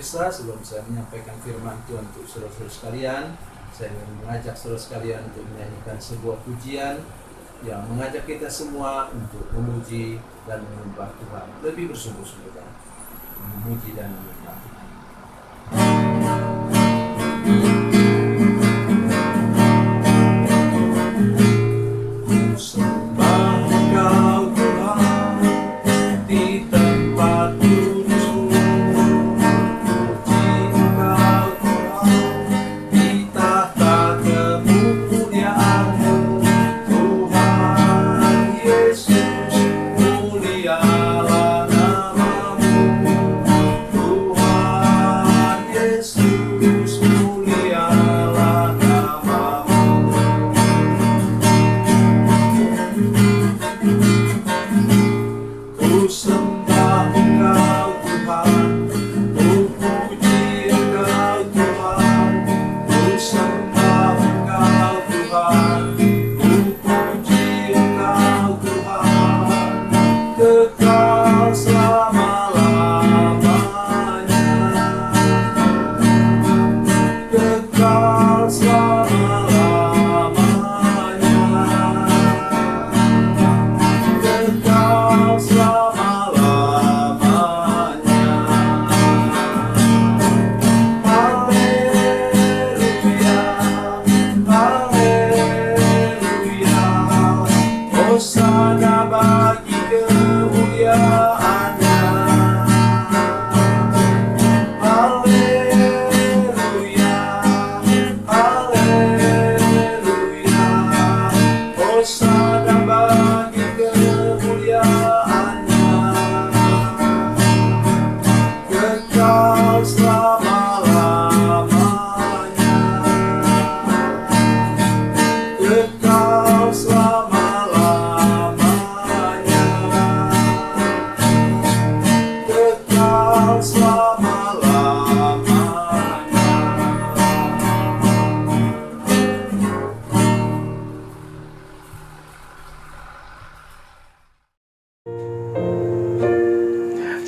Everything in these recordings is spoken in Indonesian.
pemirsa, sebelum saya menyampaikan firman Tuhan untuk saudara-saudara sekalian, saya ingin mengajak saudara sekalian untuk menyanyikan sebuah pujian yang mengajak kita semua untuk memuji dan menyembah Tuhan lebih bersungguh-sungguh, memuji dan menyembah Tuhan.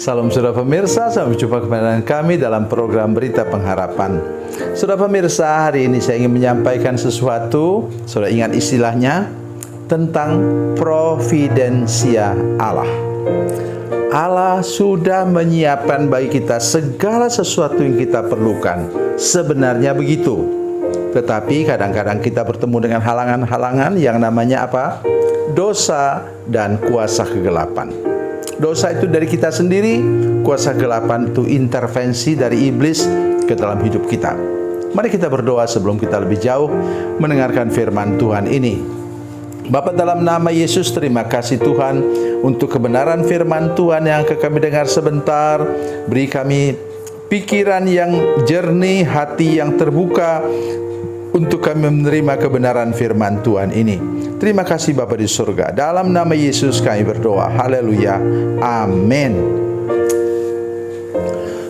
Salam saudara pemirsa, sampai jumpa kembali dengan kami dalam program Berita Pengharapan. Saudara pemirsa, hari ini saya ingin menyampaikan sesuatu, saudara ingat istilahnya, tentang providensia Allah. Allah sudah menyiapkan bagi kita segala sesuatu yang kita perlukan. Sebenarnya begitu. Tetapi kadang-kadang kita bertemu dengan halangan-halangan yang namanya apa? Dosa dan kuasa kegelapan. Dosa itu dari kita sendiri, kuasa kegelapan itu intervensi dari iblis ke dalam hidup kita. Mari kita berdoa sebelum kita lebih jauh mendengarkan firman Tuhan ini. Bapa, dalam nama Yesus, terima kasih Tuhan untuk kebenaran firman Tuhan yang akan kami dengar sebentar. Beri kami pikiran yang jernih, hati yang terbuka untuk kami menerima kebenaran firman Tuhan ini. Terima kasih Bapa di surga. Dalam nama Yesus kami berdoa. Haleluya. Amin.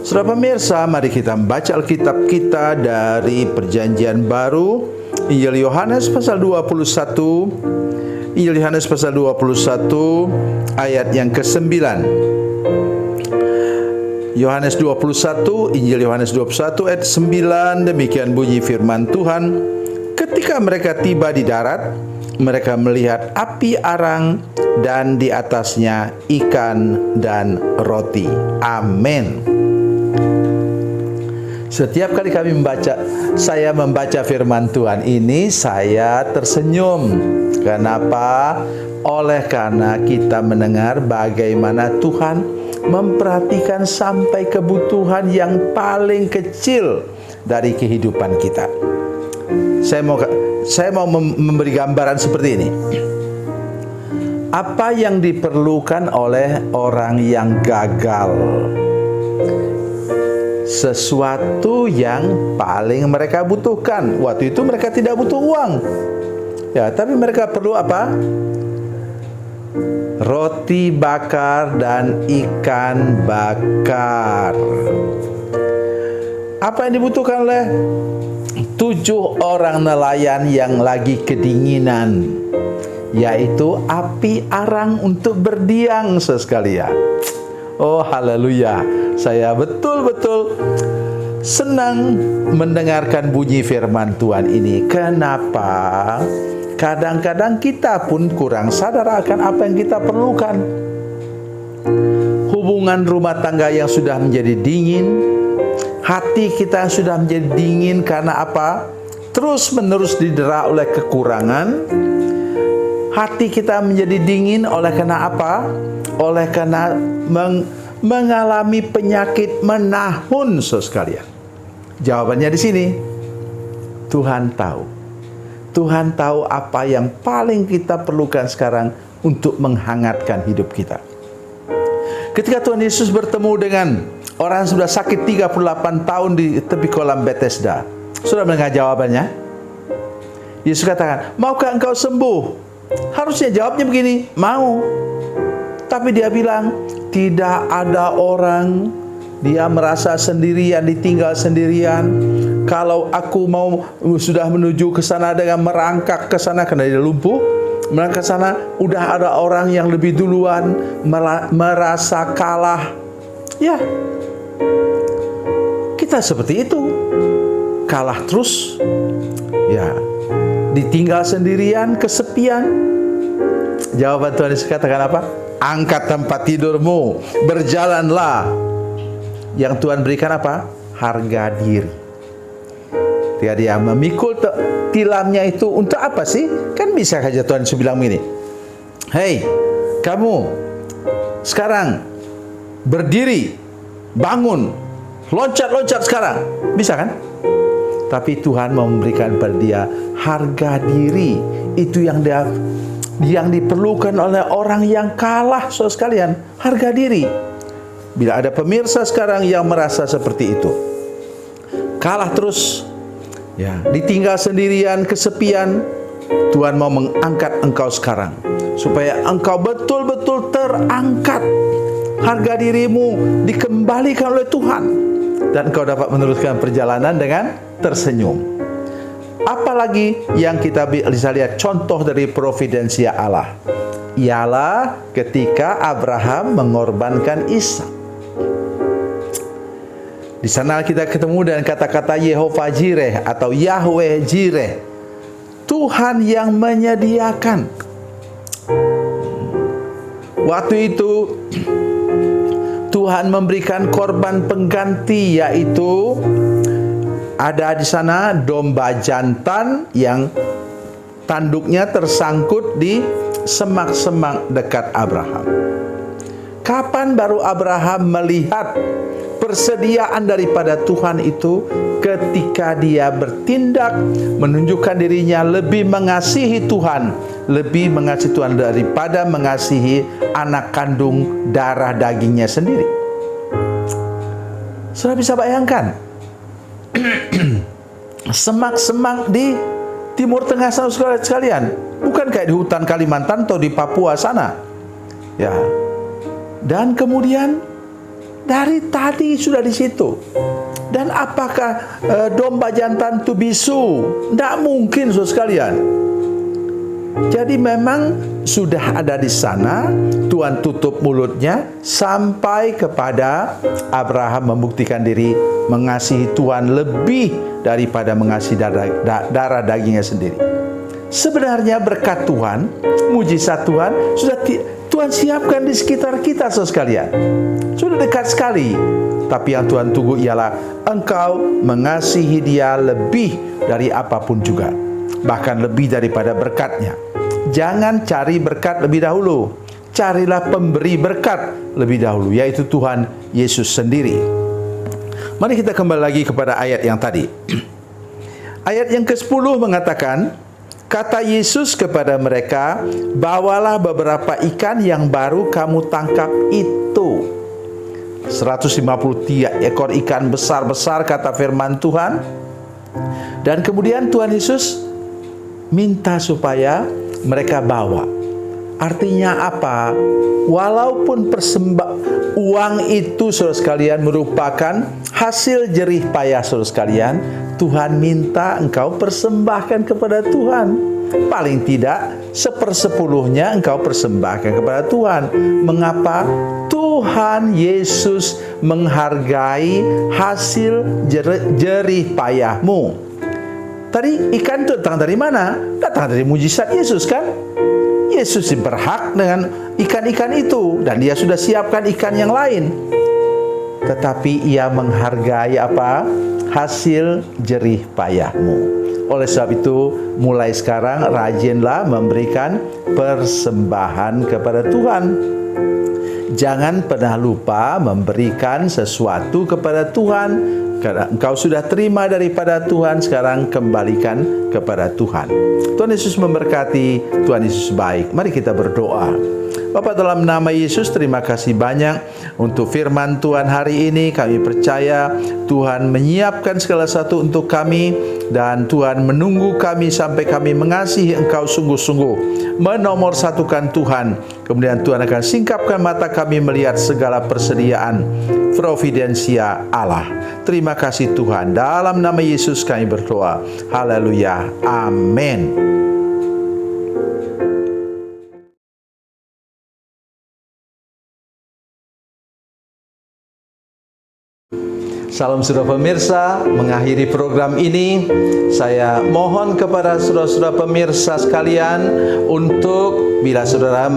Saudara pemirsa, mari kita membaca Alkitab kita dari Perjanjian Baru, Injil Yohanes pasal 21. Injil Yohanes pasal 21 ayat yang ke-9. Yohanes 21, Injil Yohanes 21 ayat 9, demikian bunyi firman Tuhan. Ketika mereka tiba di darat, mereka melihat api arang dan di atasnya ikan dan roti. Amin. Setiap kali saya membaca firman Tuhan ini, saya tersenyum. Kenapa? Karena kita mendengar bagaimana Tuhan memperhatikan sampai kebutuhan yang paling kecil dari kehidupan kita. Saya mau memberi gambaran seperti ini. Apa yang diperlukan oleh orang yang gagal? Sesuatu yang paling mereka butuhkan. Waktu itu mereka tidak butuh uang. Ya, tapi mereka perlu apa? Roti bakar dan ikan bakar. Apa yang dibutuhkan oleh 7 orang nelayan yang lagi kedinginan, yaitu api arang untuk berdiam sekalian. Oh haleluya. Saya betul-betul senang mendengarkan bunyi firman Tuhan ini. Kenapa? Kadang-kadang kita pun kurang sadar akan apa yang kita perlukan. Hubungan rumah tangga yang sudah menjadi dingin, hati kita sudah menjadi dingin karena apa? Terus-menerus didera oleh kekurangan. Hati kita menjadi dingin oleh karena apa? Oleh karena mengalami penyakit menahun, saudara sekalian. Jawabannya di sini. Tuhan tahu. Tuhan tahu apa yang paling kita perlukan sekarang untuk menghangatkan hidup kita. Ketika Tuhan Yesus bertemu dengan orang yang sudah sakit 38 tahun di tepi kolam Bethesda, sudah mendengar jawabannya? Yesus katakan, maukah engkau sembuh? Harusnya jawabnya begini, mau. Tapi dia bilang, tidak ada orang. Dia merasa sendirian, ditinggal sendirian. Kalau aku mau sudah menuju ke sana dengan merangkak ke sana karena dia lumpuh, merangkak ke sana, udah ada orang yang lebih duluan, merasa kalah. Ya, kita seperti itu, kalah terus. Ya, ditinggal sendirian, kesepian. Jawaban Tuhan Yesus katakan apa? Angkat tempat tidurmu, berjalanlah. Yang Tuhan berikan apa? Harga diri. Dia memikul tilamnya itu untuk apa sih? Kan bisa saja Tuhan Yesus bilang begini, hei kamu sekarang berdiri, bangun, loncat-loncat sekarang. Bisa kan? Tapi Tuhan mau memberikan pada dia harga diri. Itu yang diperlukan oleh orang yang kalah, saudara sekalian. Harga diri. Bila ada pemirsa sekarang yang merasa seperti itu, kalah terus, ya, ditinggal sendirian, kesepian, Tuhan mau mengangkat engkau sekarang supaya engkau betul-betul terangkat. Harga dirimu dikembalikan oleh Tuhan dan engkau dapat meneruskan perjalanan dengan tersenyum. Apalagi yang kita bisa lihat contoh dari providensia Allah, ialah ketika Abraham mengorbankan Ishak. Di sana kita ketemu dengan kata-kata Yehovah Jireh atau Yahweh Jireh, Tuhan yang menyediakan. Waktu itu Tuhan memberikan korban pengganti, yaitu ada di sana domba jantan yang tanduknya tersangkut di semak-semak dekat Abraham. Kapan baru Abraham melihat persediaan daripada Tuhan itu? Ketika dia bertindak menunjukkan dirinya lebih mengasihi Tuhan, lebih mengasihi Tuhan daripada mengasihi anak kandung darah dagingnya sendiri. Sudah bisa bayangkan semak-semak di Timur Tengah saudara sekalian, bukan kayak di hutan Kalimantan atau di Papua sana. Ya. Dan kemudian dari tadi sudah di situ. Dan apakah domba jantan itu bisu? Tidak mungkin, saudara sekalian. Jadi memang sudah ada di sana. Tuhan tutup mulutnya sampai kepada Abraham membuktikan diri mengasihi Tuhan lebih daripada mengasihi darah dagingnya sendiri. Sebenarnya berkat Tuhan, mujizat Tuhan sudah Tuhan siapkan di sekitar kita, saudara sekalian. Sudah dekat sekali. Tapi yang Tuhan tunggu ialah engkau mengasihi Dia lebih dari apapun juga, bahkan lebih daripada berkatnya. Jangan cari berkat lebih dahulu, carilah pemberi berkat lebih dahulu, yaitu Tuhan Yesus sendiri. Mari kita kembali lagi kepada ayat yang tadi. Ayat yang ke-10 mengatakan, kata Yesus kepada mereka, bawalah beberapa ikan yang baru kamu tangkap itu. 153 ekor ikan besar-besar, kata firman Tuhan. Dan kemudian Tuhan Yesus minta supaya mereka bawa. Artinya apa? Walaupun uang itu saudara sekalian merupakan hasil jerih payah saudara sekalian, Tuhan minta engkau persembahkan kepada Tuhan. Paling tidak 1/10-nya engkau persembahkan kepada Tuhan. Mengapa? Tuhan Yesus menghargai hasil jerih payahmu. Tadi ikan itu datang dari mana? Datang dari mujizat Yesus kan? Yesus berhak dengan ikan-ikan itu, dan dia sudah siapkan ikan yang lain. Tetapi ia menghargai apa? Hasil jerih payahmu. Oleh sebab itu, mulai sekarang rajinlah memberikan persembahan kepada Tuhan. Jangan pernah lupa memberikan sesuatu kepada Tuhan. Karena engkau sudah terima daripada Tuhan, sekarang kembalikan kepada Tuhan. Tuhan Yesus memberkati, Tuhan Yesus baik. Mari kita berdoa. Bapa, dalam nama Yesus, terima kasih banyak untuk firman Tuhan hari ini. Kami percaya Tuhan menyiapkan segala sesuatu untuk kami, dan Tuhan menunggu kami sampai kami mengasihi Engkau sungguh-sungguh, menomorsatukan Tuhan. Kemudian Tuhan akan singkapkan mata kami melihat segala persediaan providensia Allah. Terima kasih Tuhan. Dalam nama Yesus kami berdoa. Haleluya. Amin. Salam saudara pemirsa, mengakhiri program ini saya mohon kepada saudara-saudara pemirsa sekalian untuk bila saudara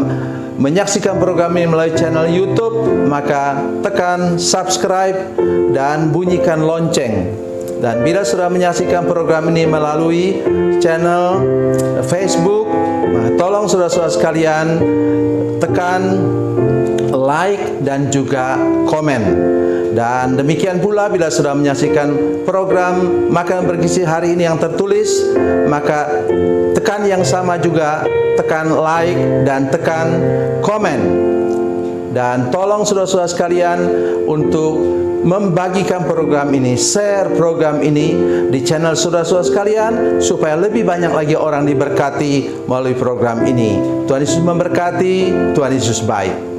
menyaksikan program ini melalui channel YouTube, maka tekan subscribe dan bunyikan lonceng. Dan bila saudara menyaksikan program ini melalui channel Facebook, tolong saudara-saudara sekalian tekan like dan juga komen. Dan demikian pula bila sudah menyaksikan program Makanan Bergizi hari ini yang tertulis, maka tekan yang sama juga, tekan like dan tekan komen. Dan tolong saudara-saudara sekalian untuk membagikan program ini, share program ini di channel saudara-saudara sekalian, supaya lebih banyak lagi orang diberkati melalui program ini. Tuhan Yesus memberkati, Tuhan Yesus baik.